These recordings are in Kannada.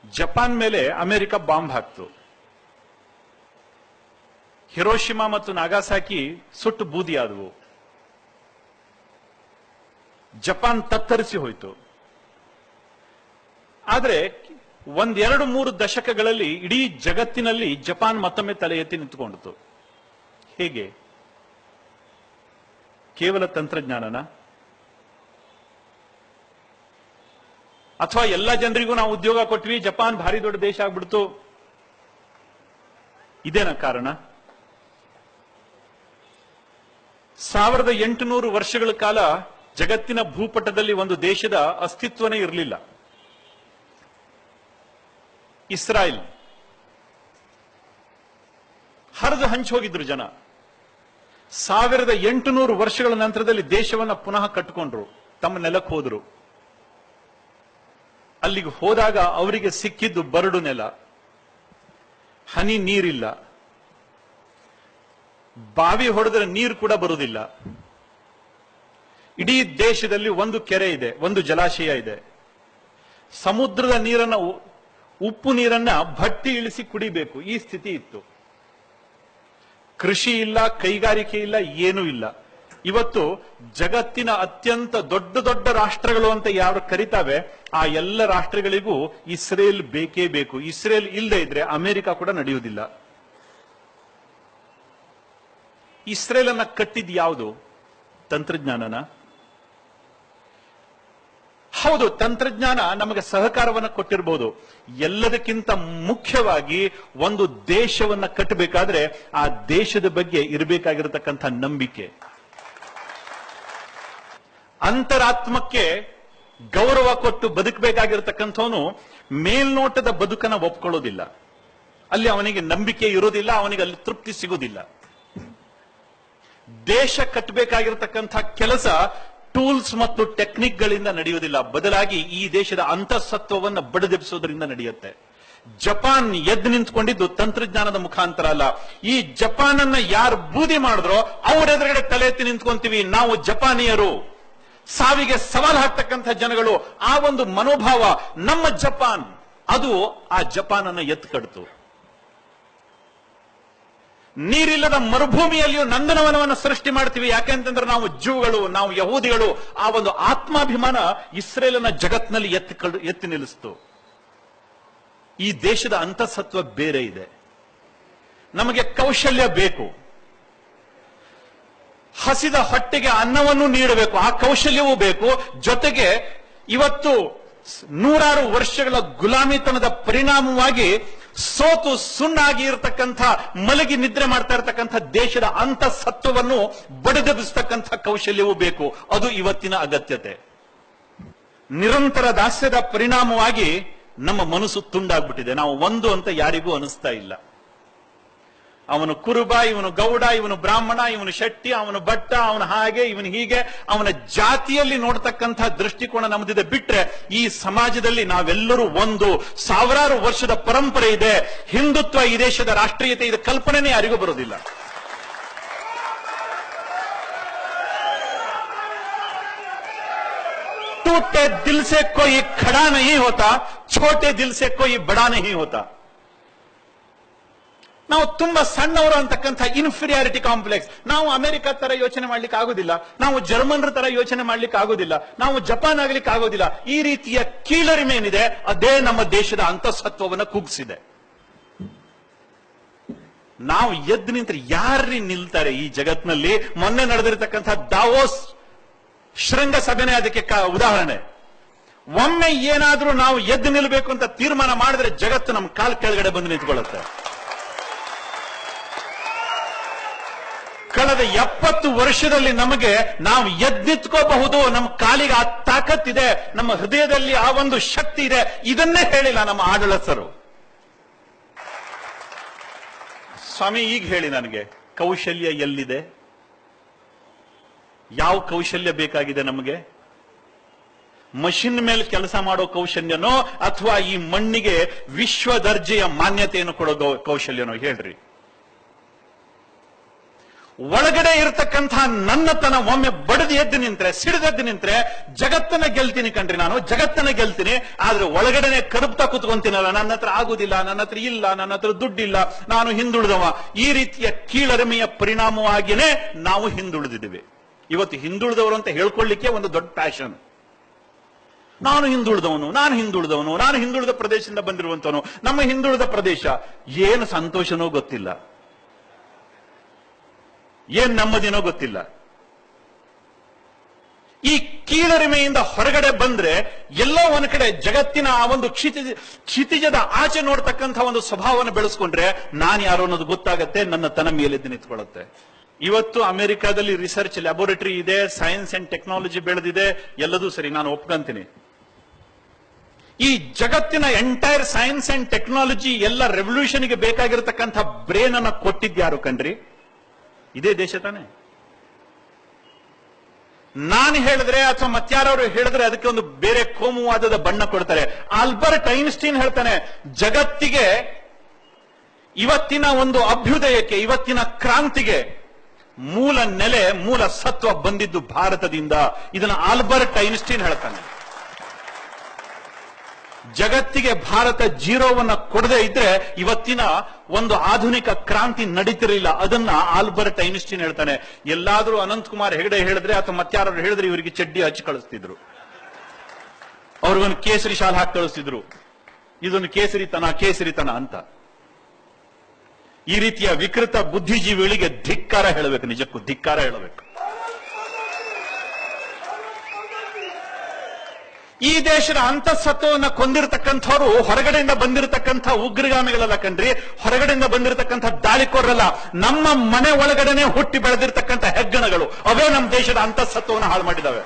ಜಪಾನ್ ಮೇಲೆ ಅಮೆರಿಕ ಬಾಂಬ್ ಹಾಕ್ತು. ಹಿರೋಶಿಮಾ ಮತ್ತು ನಾಗಾಸಾಕಿ ಸುಟ್ಟು ಬೂದಿ ಆದವು. ಜಪಾನ್ ತತ್ತರಿಸಿ ಹೋಯಿತು. ಆದ್ರೆ ಒಂದೆರಡು ಮೂರು ದಶಕಗಳಲ್ಲಿ ಇಡೀ ಜಗತ್ತಿನಲ್ಲಿ ಜಪಾನ್ ಮತ್ತೊಮ್ಮೆ ತಲೆ ಎತ್ತಿ ನಿಂತುಕೊಂಡಿತು. ಹೇಗೆ? ಕೇವಲ ತಂತ್ರಜ್ಞಾನನ, ಅಥವಾ ಎಲ್ಲ ಜನರಿಗೂ ನಾವು ಉದ್ಯೋಗ ಕೊಟ್ವಿ, ಜಪಾನ್ ಭಾರಿ ದೊಡ್ಡ ದೇಶ ಆಗ್ಬಿಡ್ತು, ಇದೇನ ಕಾರಣ? 1800 ವರ್ಷಗಳ ಕಾಲ ಜಗತ್ತಿನ ಭೂಪಟದಲ್ಲಿ ಒಂದು ದೇಶದ ಅಸ್ತಿತ್ವನೇ ಇರಲಿಲ್ಲ. ಇಸ್ರಾಯೇಲ್ ಹರಿದು ಹಂಚಿ ಹೋಗಿದ್ರು ಜನ. 1800 ವರ್ಷಗಳ ನಂತರದಲ್ಲಿ ದೇಶವನ್ನ ಪುನಃ ಕಟ್ಟಿಕೊಂಡ್ರು, ತಮ್ಮ ನೆಲಕ್ಕೆ ಹೋದ್ರು. ಅಲ್ಲಿಗೆ ಹೋದಾಗ ಅವರಿಗೆ ಸಿಕ್ಕಿದ್ದು ಬರಡು ನೆಲ, ಹನಿ ನೀರಿಲ್ಲ, ಬಾವಿ ಹೊಡೆದ್ರೆ ನೀರು ಕೂಡ ಬರುವುದಿಲ್ಲ. ಇಡೀ ದೇಶದಲ್ಲಿ ಒಂದು ಕೆರೆ ಇದೆ, ಒಂದು ಜಲಾಶಯ ಇದೆ. ಸಮುದ್ರದ ನೀರನ್ನ, ಉಪ್ಪು ನೀರನ್ನ ಭಟ್ಟಿ ಇಳಿಸಿ ಕುಡಿಬೇಕು, ಈ ಸ್ಥಿತಿ ಇತ್ತು. ಕೃಷಿ ಇಲ್ಲ, ಕೈಗಾರಿಕೆ ಇಲ್ಲ, ಏನೂ ಇಲ್ಲ. ಇವತ್ತು ಜಗತ್ತಿನ ಅತ್ಯಂತ ದೊಡ್ಡ ದೊಡ್ಡ ರಾಷ್ಟ್ರಗಳು ಅಂತ ಯಾರು ಕರೀತಾವೆ, ಆ ಎಲ್ಲ ರಾಷ್ಟ್ರಗಳಿಗೂ ಇಸ್ರೇಲ್ ಬೇಕೇ ಬೇಕು. ಇಸ್ರೇಲ್ ಇಲ್ಲದೆ ಇದ್ರೆ ಅಮೆರಿಕ ಕೂಡ ನಡೆಯುವುದಿಲ್ಲ. ಇಸ್ರೇಲ್ ಅನ್ನ ಕಟ್ಟಿದ್ ಯಾವುದು? ತಂತ್ರಜ್ಞಾನನ? ಹೌದು, ತಂತ್ರಜ್ಞಾನ ನಮಗೆ ಸಹಕಾರವನ್ನು ಕೊಟ್ಟಿರಬಹುದು. ಎಲ್ಲದಕ್ಕಿಂತ ಮುಖ್ಯವಾಗಿ ಒಂದು ದೇಶವನ್ನ ಕಟ್ಟಬೇಕಾದ್ರೆ ಆ ದೇಶದ ಬಗ್ಗೆ ಇರಬೇಕಾಗಿರತಕ್ಕಂಥ ನಂಬಿಕೆ, ಅಂತರಾತ್ಮಕ್ಕೆ ಗೌರವ ಕೊಟ್ಟು ಬದುಕಬೇಕಾಗಿರತಕ್ಕಂಥವನು ಮೇಲ್ನೋಟದ ಬದುಕನ್ನ ಒಪ್ಕೊಳ್ಳೋದಿಲ್ಲ. ಅಲ್ಲಿ ಅವನಿಗೆ ನಂಬಿಕೆ ಇರೋದಿಲ್ಲ, ಅವನಿಗೆ ಅಲ್ಲಿ ತೃಪ್ತಿ ಸಿಗೋದಿಲ್ಲ. ದೇಶ ಕಟ್ಟಬೇಕಾಗಿರತಕ್ಕಂಥ ಕೆಲಸ ಟೂಲ್ಸ್ ಮತ್ತು ಟೆಕ್ನಿಕ್ ಗಳಿಂದ ನಡೆಯುವುದಿಲ್ಲ, ಬದಲಾಗಿ ಈ ದೇಶದ ಅಂತಃಸತ್ವವನ್ನು ಬಡಿದೆಬ್ಬಿಸೋದ್ರಿಂದ ನಡೆಯುತ್ತೆ. ಜಪಾನ್ ಎದ್ದು ನಿಂತ್ಕೊಂಡಿದ್ದು ತಂತ್ರಜ್ಞಾನದ ಮುಖಾಂತರ ಅಲ್ಲ. ಈ ಜಪಾನ್ ಅನ್ನ ಯಾರು ಬೂದಿ ಮಾಡಿದ್ರೋ ಅವರೆದುರುಗಡೆ ತಲೆ ಎತ್ತಿ ನಿಂತ್ಕೊಂತೀವಿ, ನಾವು ಜಪಾನಿಯರು, ಸಾವಿಗೆ ಸವಾಲು ಹಾಕ್ತಕ್ಕಂಥ ಜನಗಳು. ಆ ಒಂದು ಮನೋಭಾವ ನಮ್ಮ ಜಪಾನ್, ಅದು ಆ ಜಪಾನ್ ಅನ್ನ ಎತ್ತು ಕಡ್ತು. ನೀರಿಲ್ಲದ ಮರುಭೂಮಿಯಲ್ಲಿಯೂ ನಂದನವನವನ್ನು ಸೃಷ್ಟಿ ಮಾಡ್ತೀವಿ. ಯಾಕೆಂತಂದ್ರೆ ನಾವು ಜೂಗಳು, ನಾವು ಯಹೂದಿಗಳು. ಆ ಒಂದು ಆತ್ಮಾಭಿಮಾನ ಇಸ್ರೇಲನ ಜಗತ್ನಲ್ಲಿ ಎತ್ತಿ ನಿಲ್ಲಿಸ್ತು. ಈ ದೇಶದ ಅಂತಃಸತ್ವ ಬೇರೆ ಇದೆ. ನಮಗೆ ಕೌಶಲ್ಯ ಬೇಕು, ಹಸಿದ ಹೊಟ್ಟೆಗೆ ಅನ್ನವನ್ನು ನೀಡಬೇಕು, ಆ ಕೌಶಲ್ಯವೂ ಬೇಕು. ಜೊತೆಗೆ ಇವತ್ತು ನೂರಾರು ವರ್ಷಗಳ ಗುಲಾಮಿತನದ ಪರಿಣಾಮವಾಗಿ ಸೋತು ಸುಣ್ಣಾಗಿ ಇರತಕ್ಕಂಥ, ಮಲಗಿ ನಿದ್ರೆ ಮಾಡ್ತಾ ಇರತಕ್ಕಂಥ ದೇಶದ ಅಂತಃಸತ್ವವನ್ನು ಬಡಿದೆಬ್ಬಿಸ್ತಕ್ಕಂಥ ಕೌಶಲ್ಯವೂ ಬೇಕು. ಅದು ಇವತ್ತಿನ ಅಗತ್ಯತೆ. ನಿರಂತರ ದಾಸ್ಯದ ಪರಿಣಾಮವಾಗಿ ನಮ್ಮ ಮನಸ್ಸು ತುಂಡಾಗ್ಬಿಟ್ಟಿದೆ. ನಾವು ಒಂದು ಅಂತ ಯಾರಿಗೂ ಅನಿಸ್ತಾ ಇಲ್ಲ. ಅವನು ಕುರುಬ, ಇವನು ಗೌಡ, ಇವನು ಬ್ರಾಹ್ಮಣ, ಇವನು ಶೆಟ್ಟಿ, ಅವನು ಭಟ್ಟ, ಅವನು ಹಾಗೆ, ಇವನು ಹೀಗೆ, ಅವನ ಜಾತಿಯಲ್ಲಿ ನೋಡ್ತಕ್ಕಂಥ ದೃಷ್ಟಿಕೋನ ನಮ್ದಿದೆ. ಬಿಟ್ರೆ ಈ ಸಮಾಜದಲ್ಲಿ ನಾವೆಲ್ಲರೂ ಒಂದು. ಸಾವಿರಾರು ವರ್ಷದ ಪರಂಪರೆ ಇದೆ. ಹಿಂದುತ್ವ ಈ ದೇಶದ ರಾಷ್ಟ್ರೀಯತೆ, ಇದು ಕಲ್ಪನೆನೇ ಯಾರಿಗೂ ಬರೋದಿಲ್ಲ. टूटे दिल से कोई खड़ा नहीं होता, छोटे दिल से कोई बड़ा नहीं होता. ನಾವು ತುಂಬಾ ಸಣ್ಣವರು ಅಂತಕ್ಕಂಥ ಇನ್ಫೀರಿಯಾರಿಟಿ ಕಾಂಪ್ಲೆಕ್ಸ್. ನಾವು ಅಮೆರಿಕ ತರ ಯೋಚನೆ ಮಾಡ್ಲಿಕ್ಕೆ ಆಗೋದಿಲ್ಲ, ನಾವು ಜರ್ಮನ್ರ ತರ ಯೋಚನೆ ಮಾಡ್ಲಿಕ್ಕೆ ಆಗೋದಿಲ್ಲ, ನಾವು ಜಪಾನ್ ಆಗ್ಲಿಕ್ಕೆ ಆಗೋದಿಲ್ಲ. ಈ ರೀತಿಯ ಕೀಳರಿಮೆ ಏನಿದೆ ಅದೇ ನಮ್ಮ ದೇಶದ ಅಂತಃಸತ್ವವನ್ನು ಕುಗ್ಸಿದೆ. ನಾವು ಎದ್ದು ನಿಂತರೆ ಯಾರ್ರಿ ನಿಲ್ತಾರೆ ಈ ಜಗತ್ನಲ್ಲಿ? ಮೊನ್ನೆ ನಡೆದಿರತಕ್ಕಂಥ ದಾವೋಸ್ ಶೃಂಗಸಭೆನೇ ಅದಕ್ಕೆ ಉದಾಹರಣೆ. ಒಮ್ಮೆ ಏನಾದ್ರೂ ನಾವು ಎದ್ದು ನಿಲ್ಲಬೇಕು ಅಂತ ತೀರ್ಮಾನ ಮಾಡಿದ್ರೆ ಜಗತ್ತು ನಮ್ಮ ಕಾಲ್ ಕೆಳಗಡೆ ಬಂದು ನಿಂತ್ಕೊಳ್ಳುತ್ತೆ. ಕಳೆದ 70 ವರ್ಷದಲ್ಲಿ ನಮಗೆ ನಾವು ಎದ್ದಿತ್ಕೋಬಹುದು, ನಮ್ಮ ಕಾಲಿಗೆ ಆ ತಾಕತ್ತಿದೆ, ನಮ್ಮ ಹೃದಯದಲ್ಲಿ ಆ ಒಂದು ಶಕ್ತಿ ಇದೆ. ಇದನ್ನೇ ಹೇಳಿಲ್ಲ ನಮ್ಮ ಆಡಳಿತರು. ಸ್ವಾಮಿ ಈಗ ಹೇಳಿ ನನಗೆ, ಕೌಶಲ್ಯ ಎಲ್ಲಿದೆ? ಯಾವ ಕೌಶಲ್ಯ ಬೇಕಾಗಿದೆ ನಮಗೆ? ಮಷಿನ್ ಮೇಲೆ ಕೆಲಸ ಮಾಡೋ ಕೌಶಲ್ಯನೋ ಅಥವಾ ಈ ಮಣ್ಣಿಗೆ ವಿಶ್ವ ದರ್ಜೆಯ ಮಾನ್ಯತೆಯನ್ನು ಕೊಡೋ ಕೌಶಲ್ಯನೋ? ಹೇಳ್ರಿ. ಒಳಗಡೆ ಇರತಕ್ಕಂತಹ ನನ್ನತನ ಒಮ್ಮೆ ಬಡದು ಎದ್ದು ನಿಂತ್ರೆ, ಸಿಡಿದೆದ್ದು ನಿಂತ್ರೆ ಜಗತ್ತನ್ನ ಗೆಲ್ತೀನಿ ಕಣ್ರಿ, ನಾನು ಜಗತ್ತನ್ನ ಗೆಲ್ತೀನಿ. ಆದ್ರೆ ಒಳಗಡೆನೆ ಕರುಪ್ತಾ ಕುತ್ಕೊಂತೀನಲ್ಲ, ನನ್ನ ಹತ್ರ ಆಗುದಿಲ್ಲ, ನನ್ನ ಹತ್ರ ಇಲ್ಲ, ನನ್ನ ಹತ್ರ ದುಡ್ಡಿಲ್ಲ, ನಾನು ಹಿಂದುಳಿದವ, ಈ ರೀತಿಯ ಕೀಳರಿಮೆಯ ಪರಿಣಾಮವಾಗಿಯೇ ನಾವು ಹಿಂದುಳಿದಿದ್ದೇವೆ. ಇವತ್ತು ಹಿಂದುಳಿದವರು ಅಂತ ಹೇಳ್ಕೊಳ್ಳಿಕ್ಕೆ ಒಂದು ದೊಡ್ಡ ಪ್ಯಾಷನ್. ನಾನು ಹಿಂದುಳಿದವನು, ನಾನು ಹಿಂದುಳಿದವನು, ನಾನು ಹಿಂದುಳಿದ ಪ್ರದೇಶದಿಂದ ಬಂದಿರುವಂತವನು, ನಮ್ಮ ಹಿಂದುಳಿದ ಪ್ರದೇಶ. ಏನು ಸಂತೋಷನೋ ಗೊತ್ತಿಲ್ಲ, ಏನ್ ನೆಮ್ಮದಿನೋ ಗೊತ್ತಿಲ್ಲ. ಈ ಕೀಳರಿಮೆಯಿಂದ ಹೊರಗಡೆ ಬಂದ್ರೆ ಎಲ್ಲೋ ಒಂದ್ ಕಡೆ ಜಗತ್ತಿನ ಆ ಒಂದು ಕ್ಷಿತಿಜದ ಆಚೆ ನೋಡ್ತಕ್ಕಂಥ ಒಂದು ಸ್ವಭಾವವನ್ನು ಬೆಳೆಸ್ಕೊಂಡ್ರೆ ನಾನು ಯಾರು ಅನ್ನೋದು ಗೊತ್ತಾಗತ್ತೆ, ನನ್ನ ತನ ಮೇಲೆದ್ದು ನಿಂತ್ಕೊಳ್ಳುತ್ತೆ. ಇವತ್ತು ಅಮೆರಿಕಾದಲ್ಲಿ ರಿಸರ್ಚ್ ಲ್ಯಾಬೋರೇಟರಿ ಇದೆ, ಸೈನ್ಸ್ ಅಂಡ್ ಟೆಕ್ನಾಲಜಿ ಬೆಳೆದಿದೆ, ಎಲ್ಲದೂ ಸರಿ, ನಾನು ಒಪ್ಕೊಂತೀನಿ. ಈ ಜಗತ್ತಿನ ಎಂಟೈರ್ ಸೈನ್ಸ್ ಅಂಡ್ ಟೆಕ್ನಾಲಜಿ ಎಲ್ಲ ರೆವಲ್ಯೂಷನ್ಗೆ ಬೇಕಾಗಿರತಕ್ಕಂಥ ಬ್ರೇನ್ ಅನ್ನ ಕೊಟ್ಟಿದ್ಯಾರು ಕಣ್ರಿ? ಇದೇ ದೇಶ ತಾನೆ. ನಾನು ಹೇಳಿದ್ರೆ ಅಥವಾ ಮತ್ಯಾರವರು ಹೇಳಿದ್ರೆ ಅದಕ್ಕೆ ಒಂದು ಬೇರೆ ಕೋಮುವಾದದ ಬಣ್ಣ ಕೊಡ್ತಾರೆ. ಆಲ್ಬರ್ಟ್ ಐನ್ಸ್ಟೀನ್ ಹೇಳ್ತಾನೆ, ಜಗತ್ತಿಗೆ ಇವತ್ತಿನ ಒಂದು ಅಭ್ಯುದಯಕ್ಕೆ, ಇವತ್ತಿನ ಕ್ರಾಂತಿಗೆ ಮೂಲ ನೆಲೆ, ಮೂಲ ಸತ್ವ ಬಂದಿದ್ದು ಭಾರತದಿಂದ. ಇದನ್ನ ಆಲ್ಬರ್ಟ್ ಐನ್ಸ್ಟೀನ್ ಹೇಳ್ತಾನೆ. ಜಗತ್ತಿಗೆ ಭಾರತ ಜೀರೋವನ್ನ ಕೊಡದೇ ಇದ್ರೆ ಇವತ್ತಿನ ಒಂದು ಆಧುನಿಕ ಕ್ರಾಂತಿ ನಡೀತಿರಲಿಲ್ಲ. ಅದನ್ನ ಆಲ್ಬರ್ಟ್ ಐನ್ಸ್ಟೀನ್ ಹೇಳ್ತಾನೆ. ಎಲ್ಲಾದ್ರೂ ಅನಂತ್ ಕುಮಾರ್ ಹೆಗಡೆ ಹೇಳಿದ್ರೆ ಅಥವಾ ಮತ್ತಾರು ಹೇಳಿದ್ರೆ ಇವರಿಗೆ ಚಡ್ಡಿ ಹಚ್ಚಿ ಕಳಿಸ್ತಿದ್ರು, ಅವ್ರಿಗೊಂದು ಕೇಸರಿ ಶಾಲ್ ಹಾಕಿ ಕಳಿಸ್ತಿದ್ರು. ಇದೊಂದು ಕೇಸರಿತನ ಅಂತ. ಈ ರೀತಿಯ ವಿಕೃತ ಬುದ್ಧಿಜೀವಿಗಳಿಗೆ ಧಿಕ್ಕಾರ ಹೇಳಬೇಕು, ನಿಜಕ್ಕೂ ಧಿಕ್ಕಾರ ಹೇಳಬೇಕು. ಈ ದೇಶದ ಅಂತಃಸತ್ವವನ್ನು ಕೊಂದಿರತಕ್ಕಂಥವ್ರು ಹೊರಗಡೆಯಿಂದ ಬಂದಿರತಕ್ಕಂಥ ಉಗ್ರಗಾಮಿಗಳಲ್ಲ ಕಣ್ರಿ, ಹೊರಗಡೆಯಿಂದ ಬಂದಿರತಕ್ಕಂಥ ದಾಳಿಕೋರಲ್ಲ, ನಮ್ಮ ಮನೆ ಒಳಗಡೆನೆ ಹುಟ್ಟಿ ಬೆಳೆದಿರ್ತಕ್ಕಂಥ ಹೆಗ್ಗಣಗಳು. ಅವೇ ನಮ್ಮ ದೇಶದ ಅಂತಃಸತ್ವವನ್ನು ಹಾಳು ಮಾಡಿದಾವೆ.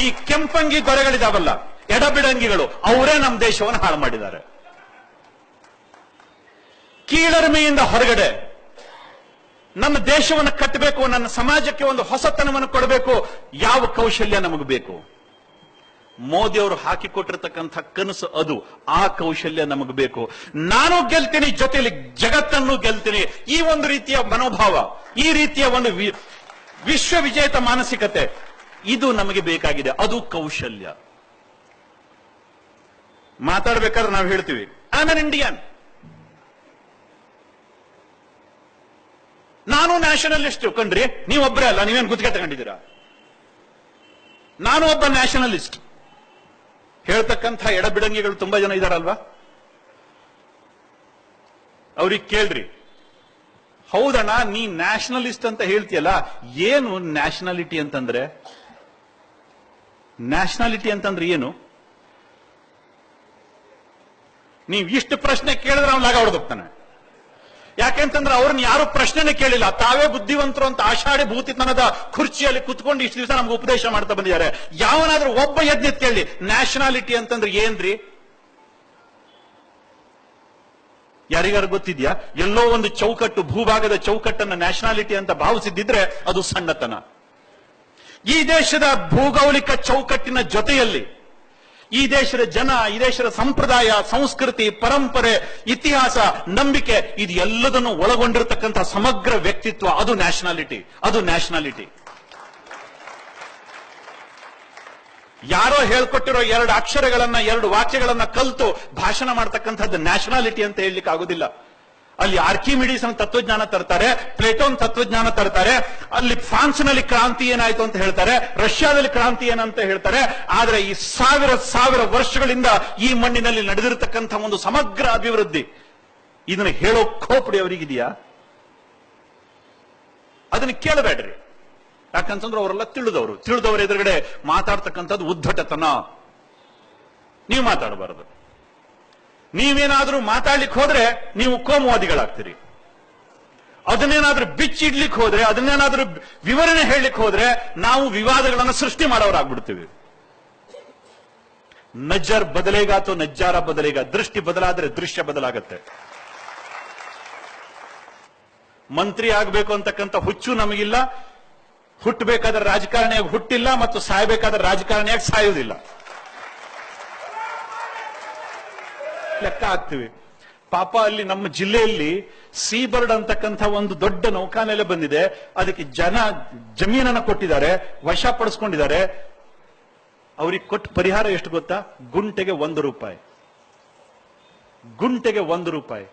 ಈ ಕೆಂಪಂಗಿ ದೊರೆಗಳಿದಾವಲ್ಲ, ಎಡಬಿಡಂಗಿಗಳು, ಅವರೇ ನಮ್ಮ ದೇಶವನ್ನು ಹಾಳು ಮಾಡಿದ್ದಾರೆ. ಕೀಳರಿಮೆಯಿಂದ ಹೊರಗಡೆ ನಮ್ಮ ದೇಶವನ್ನು ಕಟ್ಟಬೇಕು, ನನ್ನ ಸಮಾಜಕ್ಕೆ ಒಂದು ಹೊಸತನವನ್ನು ಕೊಡಬೇಕು. ಯಾವ ಕೌಶಲ್ಯ ನಮಗೆ ಬೇಕು? ಮೋದಿ ಅವರು ಹಾಕಿಕೊಟ್ಟಿರ್ತಕ್ಕಂಥ ಕನಸು ಅದು. ಆ ಕೌಶಲ್ಯ ನಮಗೆ ಬೇಕು. ನಾನು ಗೆಲ್ತೀನಿ, ಜೊತೆಯಲ್ಲಿ ಜಗತ್ತನ್ನು ಗೆಲ್ತೀನಿ. ಈ ಒಂದು ರೀತಿಯ ಮನೋಭಾವ, ಈ ರೀತಿಯ ಒಂದು ವಿಶ್ವ ವಿಜೇತ ಮಾನಸಿಕತೆ, ಇದು ನಮಗೆ ಬೇಕಾಗಿದೆ. ಅದು ಕೌಶಲ್ಯ. ಮಾತಾಡ್ಬೇಕಾದ್ರೆ ನಾವು ಹೇಳ್ತೀವಿ, ಐ ಆಮ್ ಆನ್ ಇಂಡಿಯನ್, ನಾನು ನ್ಯಾಷನಲಿಸ್ಟ್ ಕಣ್ರಿ. ನೀವೊಬ್ಬರೇ ಅಲ್ಲ, ನೀವೇನು ಗುತ್ತಿಗೆ ತಗೊಂಡಿದ್ದೀರಾ? ನಾನು ಒಬ್ಬ ನ್ಯಾಷನಲಿಸ್ಟ್ ಹೇಳ್ತಕ್ಕಂಥ ಎಡಬಿಡಂಗಿಗಳು ತುಂಬಾ ಜನ ಇದಾರಲ್ವಾ? ಅವ್ರಿಗೆ ಕೇಳ್ರಿ, ಹೌದಣ್ಣ ನೀ ನ್ಯಾಷನಲಿಸ್ಟ್ ಅಂತ ಹೇಳ್ತೀಯಲ್ಲ, ಏನು ನ್ಯಾಷನಾಲಿಟಿ ಅಂತಂದ್ರೆ? ನ್ಯಾಷನಾಲಿಟಿ ಅಂತಂದ್ರೆ ಏನು? ನೀವು ಇಷ್ಟು ಪ್ರಶ್ನೆ ಕೇಳಿದ್ರೆ ಅವ್ನು ಲಾಗ ಹೊಡೆದೋಗ್ತಾನೆ. ಯಾಕೆಂತಂದ್ರೆ ಅವ್ರನ್ನ ಯಾರು ಪ್ರಶ್ನೆನೇ ಕೇಳಿಲ್ಲ, ತಾವೇ ಬುದ್ಧಿವಂತರು ಅಂತ ಆಷಾಢಿ ಭೂತಿತನದ ಕುರ್ಚಿಯಲ್ಲಿ ಕುತ್ಕೊಂಡು ಇಷ್ಟು ದಿವಸ ನಮ್ಗೆ ಉಪದೇಶ ಮಾಡ್ತಾ ಬಂದಿದ್ದಾರೆ. ಯಾವನಾದ್ರೂ ಒಬ್ಬ ಯಜ್ಞ ಕೇಳಿ ನ್ಯಾಷನಾಲಿಟಿ ಅಂತಂದ್ರೆ ಏನ್ರಿ? ಯಾರಿಗಾರು ಗೊತ್ತಿದ್ಯಾ? ಎಲ್ಲೋ ಒಂದು ಚೌಕಟ್ಟು, ಭೂಭಾಗದ ಚೌಕಟ್ಟನ್ನ ನ್ಯಾಷನಾಲಿಟಿ ಅಂತ ಭಾವಿಸಿದ್ದಿದ್ರೆ ಅದು ಸಣ್ಣತನ. ಈ ದೇಶದ ಭೌಗೋಳಿಕ ಚೌಕಟ್ಟಿನ ಜೊತೆಯಲ್ಲಿ ಈ ದೇಶದ ಜನ, ಈ ದೇಶದ ಸಂಪ್ರದಾಯ, ಸಂಸ್ಕೃತಿ, ಪರಂಪರೆ, ಇತಿಹಾಸ, ನಂಬಿಕೆ, ಇದು ಎಲ್ಲದನ್ನು ಒಳಗೊಂಡಿರತಕ್ಕಂಥ ಸಮಗ್ರ ವ್ಯಕ್ತಿತ್ವ, ಅದು ನ್ಯಾಷನಾಲಿಟಿ. ಅದು ನ್ಯಾಷನಾಲಿಟಿ. ಯಾರೋ ಹೇಳ್ಕೊಟ್ಟಿರೋ ಎರಡು ಅಕ್ಷರಗಳನ್ನ, ಎರಡು ವಾಕ್ಯಗಳನ್ನ ಕಲಿತು ಭಾಷಣ ಮಾಡ್ತಕ್ಕಂಥದ್ದು ನ್ಯಾಷನಾಲಿಟಿ ಅಂತ ಹೇಳಲಿಕ್ಕೆ ಆಗುದಿಲ್ಲ. ಅಲ್ಲಿ ಆರ್ಕಿಮಿಡೀಸ್ ತತ್ವಜ್ಞಾನ ತರ್ತಾರೆ, ಪ್ಲೇಟೋನ್ ತತ್ವಜ್ಞಾನ ತರ್ತಾರೆ, ಅಲ್ಲಿ ಫ್ರಾನ್ಸ್ನಲ್ಲಿ ಕ್ರಾಂತಿ ಏನಾಯ್ತು ಅಂತ ಹೇಳ್ತಾರೆ, ರಷ್ಯಾದಲ್ಲಿ ಕ್ರಾಂತಿ ಏನಂತ ಹೇಳ್ತಾರೆ. ಆದ್ರೆ ಈ ಸಾವಿರ ವರ್ಷಗಳಿಂದ ಈ ಮಣ್ಣಿನಲ್ಲಿ ನಡೆದಿರತಕ್ಕಂಥ ಒಂದು ಸಮಗ್ರ ಅಭಿವೃದ್ಧಿ, ಇದನ್ನ ಹೇಳೋ ಖೋಪಡಿ ಅವರಿಗಿದೆಯಾ? ಅದನ್ನ ಕೇಳಬೇಡ್ರಿ. ಯಾಕಂತಂದ್ರೆ ಅವರೆಲ್ಲ ತಿಳಿದವರು ಎದುರುಗಡೆ ಮಾತಾಡ್ತಕ್ಕಂಥದ್ದು ಉದ್ದಟತನ. ನೀವು ಮಾತಾಡಬಾರದು. ನೀವೇನಾದ್ರೂ ಮಾತಾಡ್ಲಿಕ್ಕೆ ಹೋದ್ರೆ ನೀವು ಕೋಮುವಾದಿಗಳಾಗ್ತೀರಿ. ಅದನ್ನೇನಾದ್ರೂ ಬಿಚ್ಚಿಡ್ಲಿಕ್ಕೆ ಹೋದ್ರೆ, ಅದನ್ನೇನಾದ್ರೂ ವಿವರಣೆ ಹೇಳಲಿಕ್ಕೆ ಹೋದ್ರೆ ನಾವು ವಿವಾದಗಳನ್ನು ಸೃಷ್ಟಿ ಮಾಡೋರಾಗ್ಬಿಡ್ತೀವಿ. ನಜ್ಜರ್ ಬದಲೇಗ ಅಥವಾ ನಜ್ಜಾರ ಬದಲೇಗ, ದೃಷ್ಟಿ ಬದಲಾದ್ರೆ ದೃಶ್ಯ ಬದಲಾಗತ್ತೆ. ಮಂತ್ರಿ ಆಗ್ಬೇಕು ಅಂತಕ್ಕಂಥ ಹುಚ್ಚು ನಮಗಿಲ್ಲ, ಹುಟ್ಟಬೇಕಾದ್ರೆ ರಾಜಕಾರಣಿಯಾಗಿ ಹುಟ್ಟಿಲ್ಲ, ಮತ್ತು ಸಾಯಬೇಕಾದ್ರೆ ರಾಜಕಾರಣಿಯಾಗಿ ಸಾಯುವುದಿಲ್ಲ. ಲೆಕ್ಕ ಹಾಕ್ತಿವಿ. ಪಾಪ ಅಲ್ಲಿ ನಮ್ಮ ಜಿಲ್ಲೆಯಲ್ಲಿ ಸೀಬರ್ಡ್ ಅಂತಕ್ಕಂಥ ಒಂದು ದೊಡ್ಡ ನೌಕಾನೆಲೆ ಬಂದಿದೆ. ಅದಕ್ಕೆ ಜಮೀನನ್ನ ಕೊಟ್ಟಿದ್ದಾರೆ, ವಶಪಡಿಸ್ಕೊಂಡಿದ್ದಾರೆ. ಅವ್ರಿಗೆ ಕೊಟ್ಟ ಪರಿಹಾರ ಎಷ್ಟು ಗೊತ್ತಾ? ಗುಂಟೆಗೆ 1 ರೂಪಾಯಿ. ಗುಂಟೆಗೆ 1 ರೂಪಾಯಿ.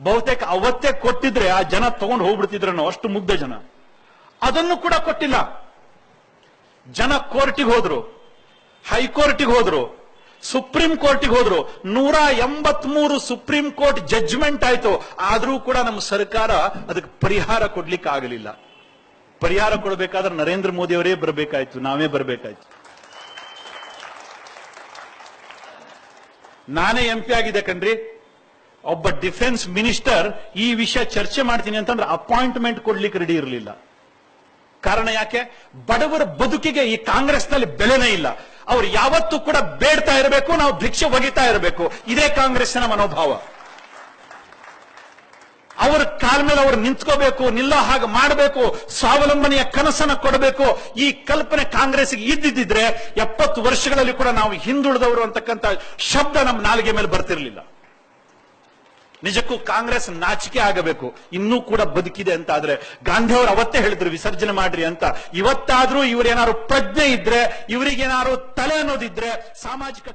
ಬಹುತೇಕ ಅವತ್ತೇ ಕೊಟ್ಟಿದ್ರೆ ಆ ಜನ ತಗೊಂಡು ಹೋಗ್ಬಿಡ್ತಿದ್ರು, ಅಷ್ಟು ಮುಗ್ಧ ಜನ. ಅದನ್ನು ಕೂಡ ಕೊಟ್ಟಿಲ್ಲ. ಜನ ಕೋರ್ಟಿಗೆ ಹೋದ್ರು, ಹೈಕೋರ್ಟಿಗೆ ಹೋದ್ರು, ಸುಪ್ರೀಂ ಕೋರ್ಟಿಗೆ ಹೋದ್ರು. 183 ಸುಪ್ರೀಂ ಕೋರ್ಟ್ ಜಡ್ಜ್ಮೆಂಟ್ ಆಯ್ತು. ಆದ್ರೂ ಕೂಡ ನಮ್ಮ ಸರ್ಕಾರ ಅದಕ್ಕೆ ಪರಿಹಾರ ಕೊಡ್ಲಿಕ್ಕೆ ಆಗಲಿಲ್ಲ. ಪರಿಹಾರ ಕೊಡಬೇಕಾದ್ರೆ ನರೇಂದ್ರ ಮೋದಿ ಅವರೇ ಬರಬೇಕಾಯ್ತು, ನಾವೇ ಬರಬೇಕಾಯ್ತು. ನಾನೇ MP ಆಗಿದೆ ಕಣ್ರಿ. ಒಬ್ಬ ಡಿಫೆನ್ಸ್ ಮಿನಿಸ್ಟರ್ ಈ ವಿಷಯ ಚರ್ಚೆ ಮಾಡ್ತೀನಿ ಅಂತಂದ್ರೆ ಅಪಾಯಿಂಟ್ಮೆಂಟ್ ಕೊಡ್ಲಿಕ್ಕೆ ರೆಡಿ ಇರಲಿಲ್ಲ. ಕಾರಣ ಯಾಕೆ? ಬಡವರ ಬದುಕಿಗೆ ಈ ಕಾಂಗ್ರೆಸ್ನಲ್ಲಿ ಬೆಲೆನೇ ಇಲ್ಲ. ಅವ್ರು ಯಾವತ್ತೂ ಕೂಡ ಬೇಡ್ತಾ ಇರಬೇಕು, ನಾವು ಭಿಕ್ಷೆ ಒಗಿತಾ ಇರಬೇಕು. ಇದೇ ಕಾಂಗ್ರೆಸ್ಸಿನ ಮನೋಭಾವ. ಅವರ ಕಾಲ ಮೇಲೆ ಅವರು ನಿಂತ್ಕೋಬೇಕು, ನಿಲ್ಲೋ ಹಾಗೆ ಮಾಡಬೇಕು, ಸ್ವಾವಲಂಬನೆಯ ಕನಸನ್ನ ಕೊಡಬೇಕು. ಈ ಕಲ್ಪನೆ ಕಾಂಗ್ರೆಸ್ಗೆ ಇದ್ದಿದ್ರೆ 70 ವರ್ಷಗಳಲ್ಲಿ ಕೂಡ ನಾವು ಹಿಂದುಳಿದವರು ಅಂತಕ್ಕಂಥ ಶಬ್ದ ನಮ್ಮ ನಾಲಿಗೆ ಮೇಲೆ ಬರ್ತಿರ್ಲಿಲ್ಲ. ನಿಜಕ್ಕೂ ಕಾಂಗ್ರೆಸ್ ನಾಚಿಕೆ ಆಗಬೇಕು. ಇನ್ನೂ ಕೂಡ ಬದುಕಿದೆ ಅಂತ ಆದ್ರೆ, ಗಾಂಧಿ ಅವರು ಅವತ್ತೇ ಹೇಳಿದ್ರು ವಿಸರ್ಜನೆ ಮಾಡ್ರಿ ಅಂತ. ಇವತ್ತಾದ್ರೂ ಇವರೇನಾದ್ರು ಪ್ರಜ್ಞೆ ಇದ್ರೆ, ಇವರಿಗೇನಾದ್ರು ತಲೆ ಅನ್ನೋದಿದ್ರೆ, ಸಾಮಾಜಿಕ